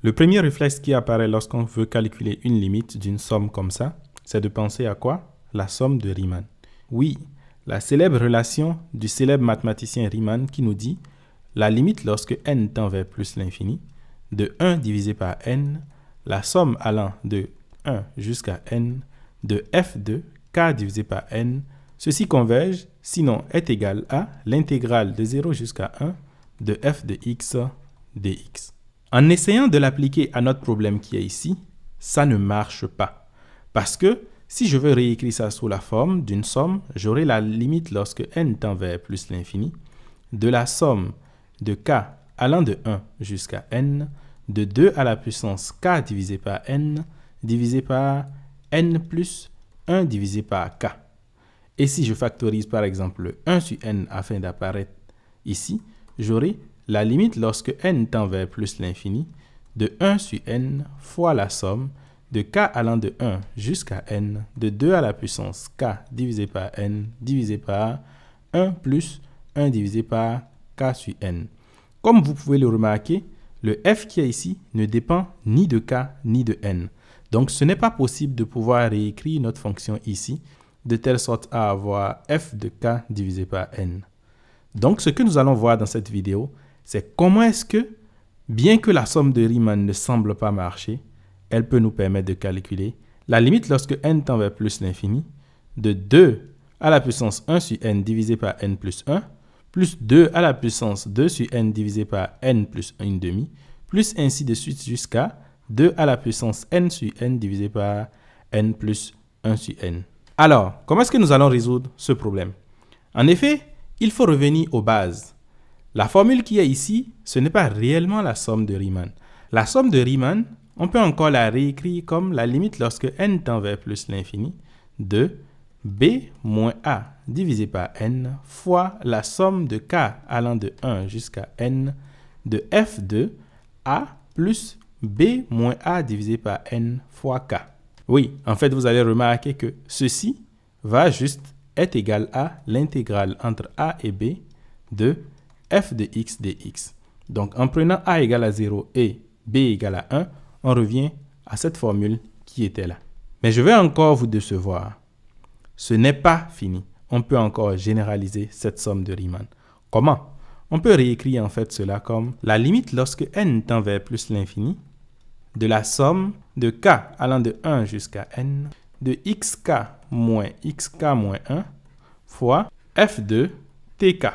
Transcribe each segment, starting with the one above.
Le premier réflexe qui apparaît lorsqu'on veut calculer une limite d'une somme comme ça, c'est de penser à quoi? La somme de Riemann. Oui, la célèbre relation du célèbre mathématicien Riemann qui nous dit la limite lorsque n tend vers plus l'infini, de 1 divisé par n, la somme allant de 1 jusqu'à n, de f de k divisé par n, ceci converge, sinon est égal à l'intégrale de 0 jusqu'à 1 de f de x dx. En essayant de l'appliquer à notre problème qui est ici, ça ne marche pas. Parce que si je veux réécrire ça sous la forme d'une somme, j'aurai la limite lorsque n tend vers plus l'infini de la somme de k allant de 1 jusqu'à n, de 2 à la puissance k divisé par n plus 1 divisé par k. Et si je factorise par exemple 1 sur n afin d'apparaître ici, j'aurai la limite lorsque n tend vers plus l'infini de 1 sur n fois la somme de k allant de 1 jusqu'à n de 2 à la puissance k divisé par n divisé par 1 plus 1 divisé par k sur n. Comme vous pouvez le remarquer, le f qui est ici ne dépend ni de k ni de n. Donc ce n'est pas possible de pouvoir réécrire notre fonction ici de telle sorte à avoir f de k divisé par n. Donc ce que nous allons voir dans cette vidéo, c'est comment est-ce que, bien que la somme de Riemann ne semble pas marcher, elle peut nous permettre de calculer la limite lorsque n tend vers plus l'infini de 2 à la puissance 1 sur n divisé par n plus 1, plus 2 à la puissance 2 sur n divisé par n plus 1 demi, plus ainsi de suite jusqu'à 2 à la puissance n sur n divisé par n plus 1 sur n. Alors, comment est-ce que nous allons résoudre ce problème? En effet, il faut revenir aux bases. La formule qui est ici, ce n'est pas réellement la somme de Riemann. La somme de Riemann, on peut encore la réécrire comme la limite lorsque n tend vers plus l'infini de b moins a divisé par n fois la somme de k allant de 1 jusqu'à n de f de a plus b moins a divisé par n fois k. Oui, en fait, vous allez remarquer que ceci va juste être égal à l'intégrale entre a et b de f de x dx. Donc, en prenant a égale à 0 et b égale à 1, on revient à cette formule qui était là. Mais je vais encore vous décevoir. Ce n'est pas fini. On peut encore généraliser cette somme de Riemann. Comment? On peut réécrire en fait cela comme la limite lorsque n tend vers plus l'infini de la somme de k allant de 1 jusqu'à n de xk moins 1 fois f de tk,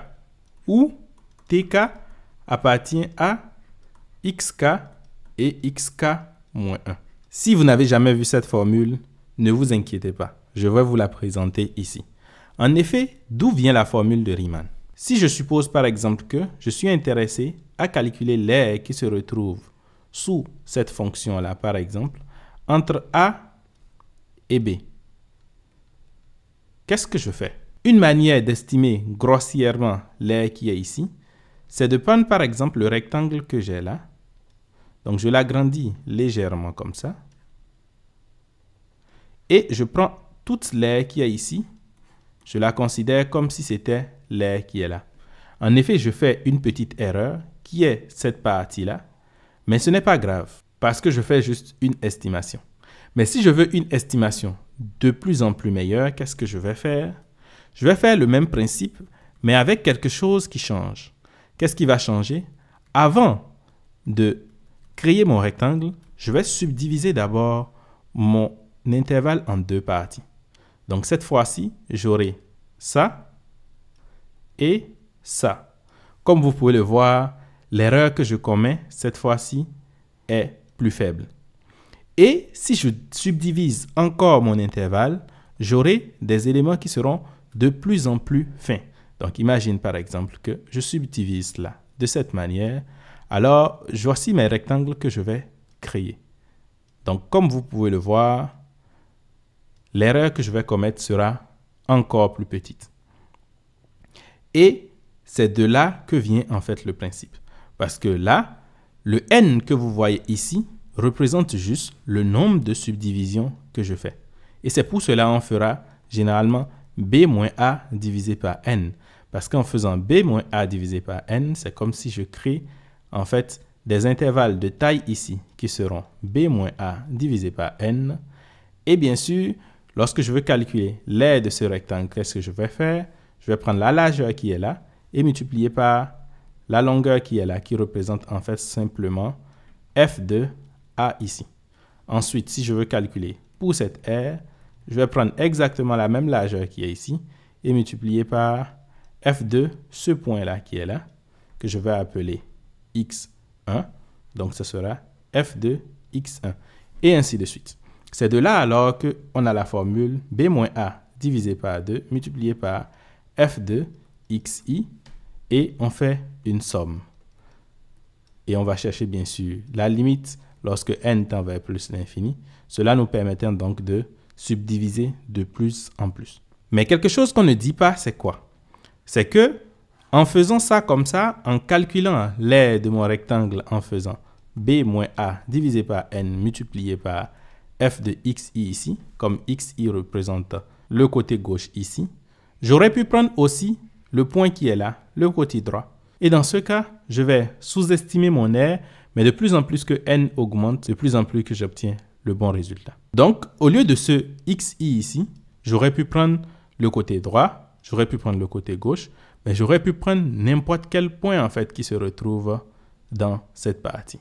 où tk appartient à xk et xk moins 1. Si vous n'avez jamais vu cette formule, ne vous inquiétez pas. Je vais vous la présenter ici. En effet, d'où vient la formule de Riemann? Si je suppose par exemple que je suis intéressé à calculer l'air qui se retrouve sous cette fonction-là, par exemple, entre A et B, qu'est-ce que je fais? Une manière d'estimer grossièrement l'air qui est ici, c'est de prendre par exemple le rectangle que j'ai là. Donc je l'agrandis légèrement comme ça. Et je prends toute l'air qui est ici, je la considère comme si c'était l'air qui est là. En effet, je fais une petite erreur qui est cette partie-là, mais ce n'est pas grave parce que je fais juste une estimation. Mais si je veux une estimation de plus en plus meilleure, qu'est-ce que je vais faire? Je vais faire le même principe, mais avec quelque chose qui change. Qu'est-ce qui va changer? Avant de créer mon rectangle, je vais subdiviser d'abord mon intervalle en deux parties. Donc cette fois-ci, j'aurai ça et ça. Comme vous pouvez le voir, l'erreur que je commets cette fois-ci est plus faible. Et si je subdivise encore mon intervalle, j'aurai des éléments qui seront de plus en plus fins. Donc imagine par exemple que je subdivise là de cette manière. Alors voici mes rectangles que je vais créer. Donc comme vous pouvez le voir, l'erreur que je vais commettre sera encore plus petite. Et c'est de là que vient en fait le principe. Parce que là, le n que vous voyez ici représente juste le nombre de subdivisions que je fais. Et c'est pour cela qu'on fera généralement b moins a divisé par n. Parce qu'en faisant b moins a divisé par n, c'est comme si je crée en fait des intervalles de taille ici qui seront b moins a divisé par n. Et bien sûr, lorsque je veux calculer l'aire de ce rectangle, qu'est-ce que je vais faire? Je vais prendre la largeur qui est là et multiplier par la longueur qui est là, qui représente en fait simplement f de a ici. Ensuite, si je veux calculer pour cette aire, je vais prendre exactement la même largeur qui est ici et multiplier par f de ce point-là qui est là, que je vais appeler x1. Donc, ce sera f de x1. Et ainsi de suite. C'est de là alors qu'on a la formule b moins a divisé par 2 multiplié par f de xi et on fait une somme. Et on va chercher bien sûr la limite lorsque n tend vers plus l'infini. Cela nous permettant donc de subdiviser de plus en plus. Mais quelque chose qu'on ne dit pas, c'est quoi? C'est que en faisant ça comme ça, en calculant l'aire de mon rectangle en faisant b moins a divisé par n multiplié par f de xi ici, comme xi représente le côté gauche ici, j'aurais pu prendre aussi le point qui est là, le côté droit. Et dans ce cas, je vais sous-estimer mon aire, mais de plus en plus que n augmente, de plus en plus que j'obtiens le bon résultat. Donc, au lieu de ce xi ici, j'aurais pu prendre le côté droit, j'aurais pu prendre le côté gauche, mais j'aurais pu prendre n'importe quel point en fait qui se retrouve dans cette partie.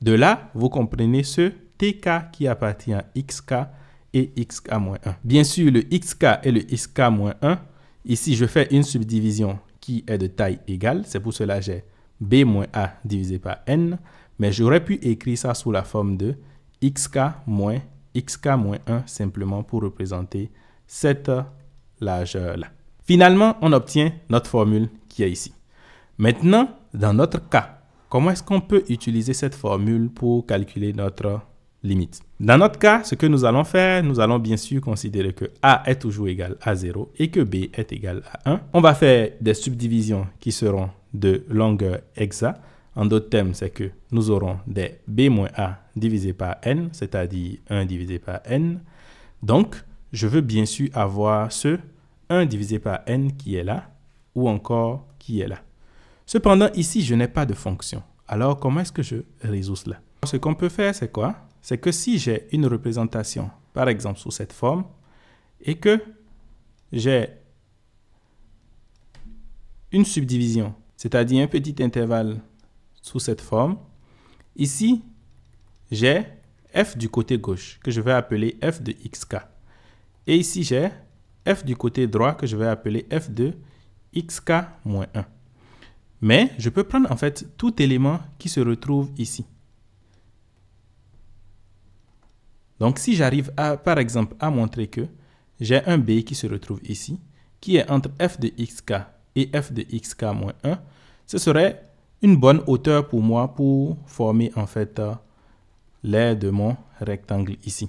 De là, vous comprenez ce tk qui appartient à xk et xk-1. Bien sûr, le xk et le xk-1, ici je fais une subdivision qui est de taille égale, c'est pour cela que j'ai b moins a divisé par n, mais j'aurais pu écrire ça sous la forme de xk moins xk-1 simplement pour représenter cette largeur-là. Finalement, on obtient notre formule qui est ici. Maintenant, dans notre cas, comment est-ce qu'on peut utiliser cette formule pour calculer notre limite? Dans notre cas, ce que nous allons faire, nous allons bien sûr considérer que a est toujours égal à 0 et que b est égal à 1. On va faire des subdivisions qui seront de longueur exacte. En d'autres termes, c'est que nous aurons des b moins a divisé par n, c'est-à-dire 1 divisé par n. Donc, je veux bien sûr avoir ce 1 divisé par n qui est là, ou encore qui est là. Cependant, ici, je n'ai pas de fonction. Alors, comment est-ce que je résous cela? Ce qu'on peut faire, c'est quoi? C'est que si j'ai une représentation, par exemple, sous cette forme, et que j'ai une subdivision, c'est-à-dire un petit intervalle sous cette forme, ici, j'ai f du côté gauche, que je vais appeler f de xk. Et ici, j'ai f du côté droit, que je vais appeler f de xk-1. Mais je peux prendre en fait tout élément qui se retrouve ici. Donc, si j'arrive par exemple à montrer que j'ai un b qui se retrouve ici, qui est entre f de xk et f de xk-1, ce serait une bonne hauteur pour moi pour former en fait l'aire de mon rectangle ici.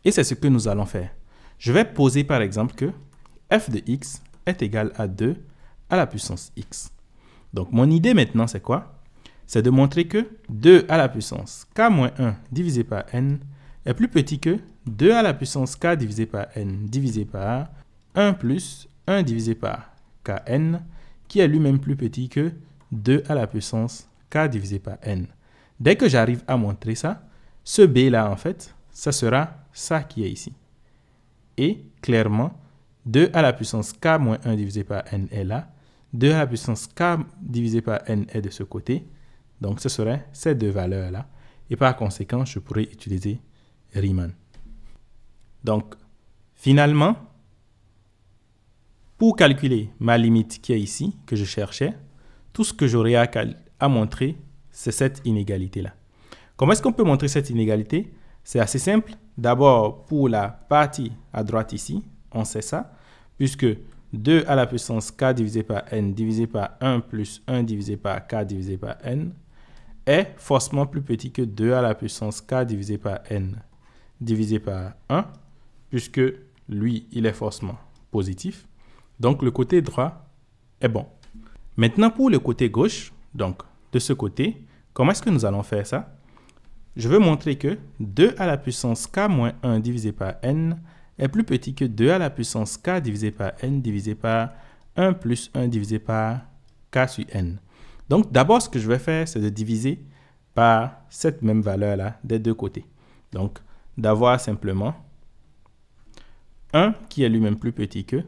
Et c'est ce que nous allons faire. Je vais poser par exemple que f de x est égal à 2 à la puissance x. Donc, mon idée maintenant, c'est quoi? C'est de montrer que 2 à la puissance k-1 divisé par n est plus petit que 2 à la puissance k divisé par n divisé par 1 plus 1 divisé par kn, qui est lui-même plus petit que 2 à la puissance k divisé par n. Dès que j'arrive à montrer ça, ce b-là, en fait, ça sera ça qui est ici. Et clairement, 2 à la puissance k moins 1 divisé par n est là. 2 à la puissance k divisé par n est de ce côté. Donc, ce serait ces deux valeurs-là. Et par conséquent, je pourrais utiliser Riemann. Donc, finalement, pour calculer ma limite qui est ici, que je cherchais, tout ce que j'aurais à montrer, c'est cette inégalité-là. Comment est-ce qu'on peut montrer cette inégalité? C'est assez simple. D'abord, pour la partie à droite ici, on sait ça, puisque 2 à la puissance k divisé par n divisé par 1 plus 1 divisé par k divisé par n est forcément plus petit que 2 à la puissance k divisé par n divisé par 1, puisque lui, il est forcément positif. Donc, le côté droit est bon. Maintenant, pour le côté gauche, donc de ce côté, comment est-ce que nous allons faire ça? Je veux montrer que 2 à la puissance k moins 1 divisé par n est plus petit que 2 à la puissance k divisé par n divisé par 1 plus 1 divisé par k sur n. Donc, d'abord, ce que je vais faire, c'est de diviser par cette même valeur-là des deux côtés. Donc, d'avoir simplement 1 qui est lui-même plus petit que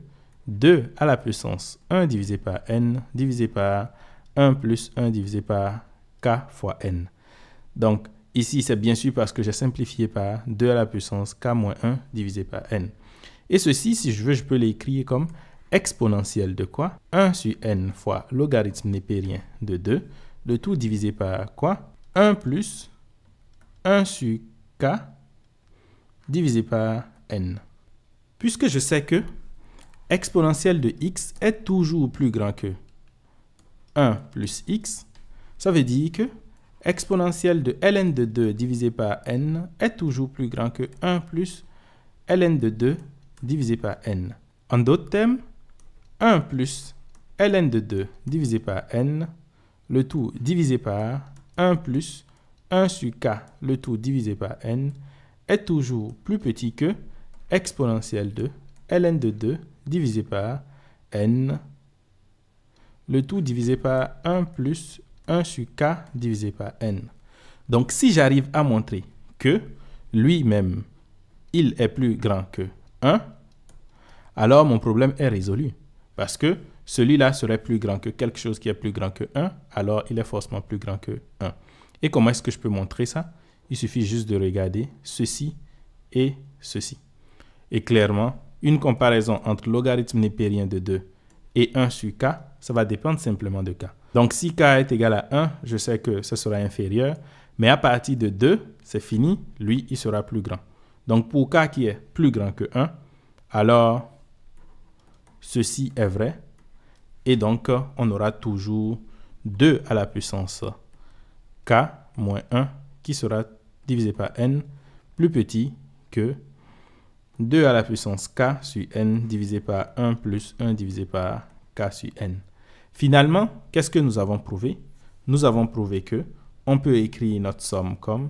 2 à la puissance 1 divisé par n divisé par 1 plus 1 divisé par k fois n. Donc, ici, c'est bien sûr parce que j'ai simplifié par 2 à la puissance k moins 1 divisé par n. Et ceci, si je veux, je peux l'écrire comme exponentielle de quoi? 1 sur n fois logarithme népérien de 2, le tout divisé par quoi? 1 plus 1 sur k divisé par n. Puisque je sais que exponentielle de x est toujours plus grand que 1 plus x, ça veut dire que exponentielle de ln de 2 divisé par n est toujours plus grand que 1 plus ln de 2 divisé par n. En d'autres termes, 1 plus ln de 2 divisé par n, le tout divisé par 1 plus 1 sur k, le tout divisé par n, est toujours plus petit que exponentielle de ln de 2 divisé par n, le tout divisé par 1 plus 1 sur k divisé par n. Donc, si j'arrive à montrer que lui-même, il est plus grand que 1, alors mon problème est résolu. Parce que celui-là serait plus grand que quelque chose qui est plus grand que 1, alors il est forcément plus grand que 1. Et comment est-ce que je peux montrer ça? Il suffit juste de regarder ceci et ceci. Et clairement, une comparaison entre logarithme népérien de 2 et 1 sur k, ça va dépendre simplement de k. Donc, si k est égal à 1, je sais que ce sera inférieur. Mais à partir de 2, c'est fini. Lui, il sera plus grand. Donc, pour k qui est plus grand que 1, alors ceci est vrai. Et donc, on aura toujours 2 à la puissance k moins 1 qui sera divisé par n plus petit que 2 à la puissance k sur n divisé par 1 plus 1 divisé par k sur n. Finalement, qu'est-ce que nous avons prouvé? Nous avons prouvé que on peut écrire notre somme comme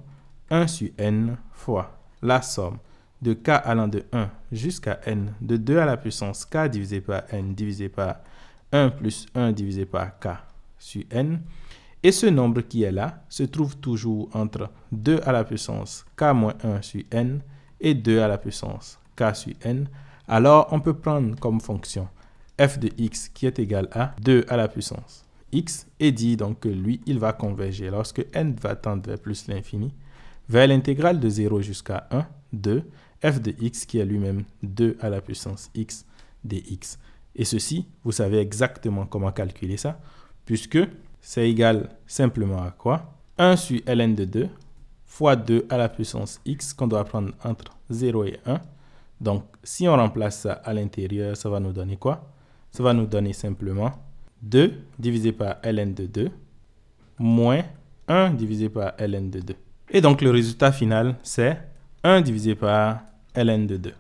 1 sur n fois la somme de k allant de 1 jusqu'à n de 2 à la puissance k divisé par n divisé par 1 plus 1 divisé par k sur n. Et ce nombre qui est là se trouve toujours entre 2 à la puissance k moins 1 sur n et 2 à la puissance k sur n. Alors, on peut prendre comme fonction f de x qui est égal à 2 à la puissance x et dire donc que lui, il va converger lorsque n va tendre vers plus l'infini vers l'intégrale de 0 jusqu'à 1 de f de x qui est lui-même 2 à la puissance x dx. Et ceci, vous savez exactement comment calculer ça, puisque c'est égal simplement à quoi? 1 sur ln de 2 fois 2 à la puissance x qu'on doit prendre entre 0 et 1. Donc, si on remplace ça à l'intérieur, ça va nous donner quoi? Ça va nous donner simplement 2 divisé par ln de 2 moins 1 divisé par ln de 2. Et donc, le résultat final, c'est 1 divisé par ln de 2.